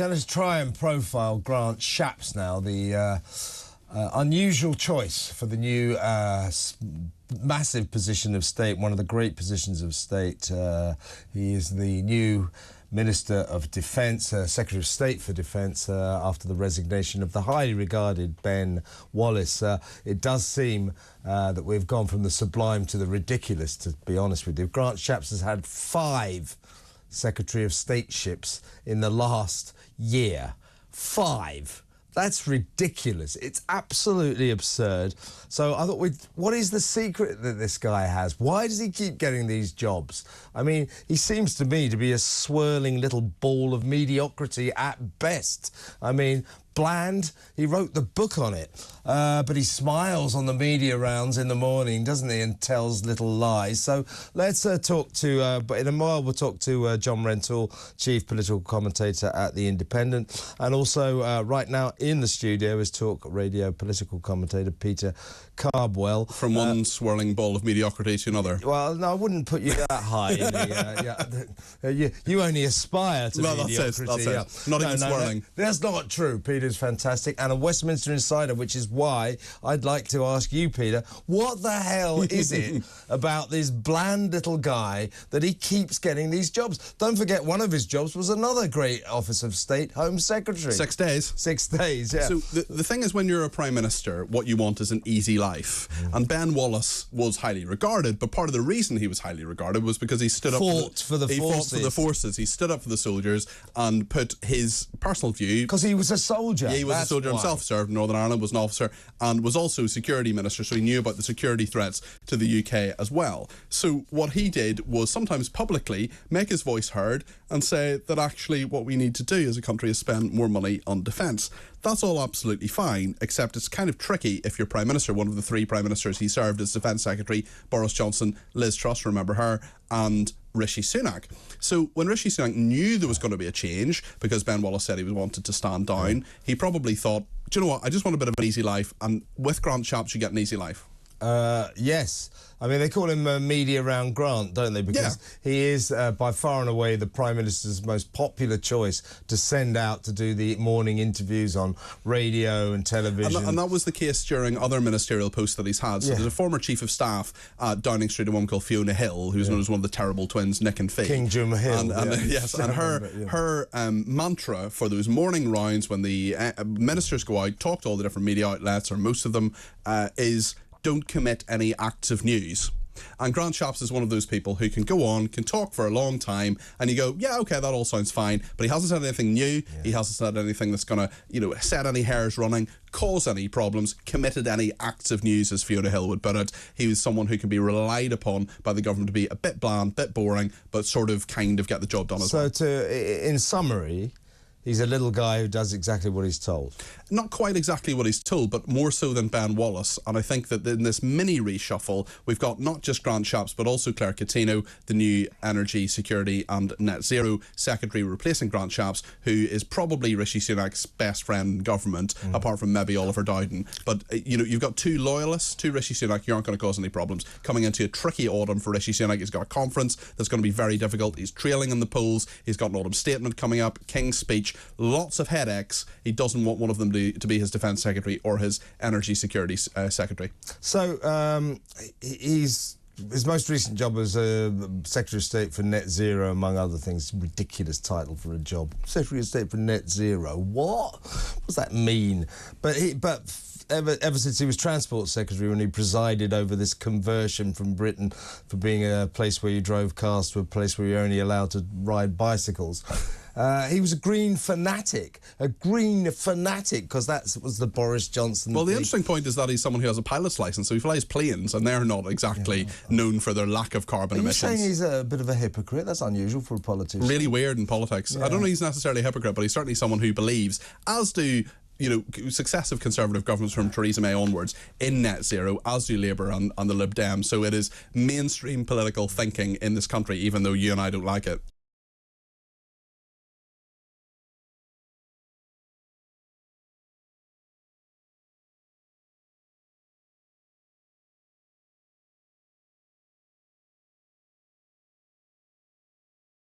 going to try and profile Grant Shapps now, the unusual choice for the new massive position of state, one of the great positions of state. He is the new Minister of Defence, Secretary of State for Defence, after the resignation of the highly regarded Ben Wallace. It does seem that we've gone from the sublime to the ridiculous, to be honest with you. Grant Shapps has had 5 Secretary of Stateships in the last year. 5. That's ridiculous. It's absolutely absurd. So I thought, what is the secret that this guy has? Why does he keep getting these jobs? I mean, he seems to me to be a swirling little ball of mediocrity at best. I mean, bland. He wrote the book on it. But he smiles on the media rounds in the morning, doesn't he, and tells little lies. So let's talk to, but in a while we'll talk to John Rentoul, Chief Political Commentator at The Independent. And also right now in the studio is Talk Radio Political Commentator Peter Carbwell. From one swirling ball of mediocrity to another. Well, no, I wouldn't put you that high. You only aspire to mediocrity. That's it. Not even swirling. That's not true. Peter's fantastic. And a Westminster insider, which is why I'd like to ask you, Peter, what the hell is it about this bland little guy that he keeps getting these jobs? Don't forget, one of his jobs was another great Office of State, Home Secretary. 6 days. 6 days, yeah. So the thing is, when you're a Prime Minister, what you want is an easy life. And Ben Wallace was highly regarded, but part of the reason he was highly regarded was because he stood up for the forces. He stood up for the soldiers and put his personal view. Because he was a soldier. Yeah, he was a soldier himself, served in Northern Ireland, was an officer, and was also security minister, so he knew about the security threats to the UK as well. So what he did was sometimes publicly make his voice heard and say that actually what we need to do as a country is spend more money on defence. That's all absolutely fine, except it's kind of tricky if you're Prime Minister. One of the 3 Prime Ministers he served as Defence Secretary, Boris Johnson, Liz Truss, remember her, and Rishi Sunak. So when Rishi Sunak knew there was going to be a change, because Ben Wallace said he wanted to stand down, he probably thought, do you know what, I just want a bit of an easy life, and with Grant Shapps you get an easy life. Yes. I mean, they call him Media Round Grant, don't they? Because he is by far and away the Prime Minister's most popular choice to send out to do the morning interviews on radio and television. And that was the case during other ministerial posts that he's had. So there's a former Chief of Staff at Downing Street, a woman called Fiona Hill, who's known as one of the terrible twins, Nick and Fee. King Jim Hill. And her mantra for those morning rounds when the ministers go out, talk to all the different media outlets, or most of them, is don't commit any acts of news. And Grant Shapps is one of those people who can go on, can talk for a long time, and you go, yeah, okay, that all sounds fine, but he hasn't said anything new, he hasn't said anything that's going to, set any hairs running, cause any problems, committed any acts of news, as Fiona Hill would put it. He was someone who can be relied upon by the government to be a bit bland, bit boring, but sort of kind of get the job done as well. So in summary, he's a little guy who does exactly what he's told. Not quite exactly what he's told, but more so than Ben Wallace. And I think that in this mini-reshuffle, we've got not just Grant Shapps, but also Claire Coutinho, the new Energy, Security and Net Zero Secretary, replacing Grant Shapps, who is probably Rishi Sunak's best friend in government, apart from maybe Oliver Dowden. But, you've got 2 loyalists to Rishi Sunak who aren't going to cause any problems. Coming into a tricky autumn for Rishi Sunak, he's got a conference that's going to be very difficult. He's trailing in the polls. He's got an autumn statement coming up, King's speech. Lots of headaches. He doesn't want one of them to be his Defence Secretary or his Energy Security Secretary. So his most recent job was Secretary of State for Net Zero, among other things. Ridiculous title for a job. Secretary of State for Net Zero. What? What does that mean? But ever since he was Transport Secretary, when he presided over this conversion from Britain for being a place where you drove cars to a place where you're only allowed to ride bicycles, he was a green fanatic, because that was the Boris Johnson Well, the interesting point is that he's someone who has a pilot's licence, so he flies planes, and they're not exactly known for their lack of carbon emissions. Are you saying he's a bit of a hypocrite? That's unusual for a politician. Really weird in politics. I don't know he's necessarily a hypocrite, but he's certainly someone who believes, as do successive Conservative governments from Theresa May onwards, in net zero, as do Labour and the Lib Dems. So it is mainstream political thinking in this country, even though you and I don't like it.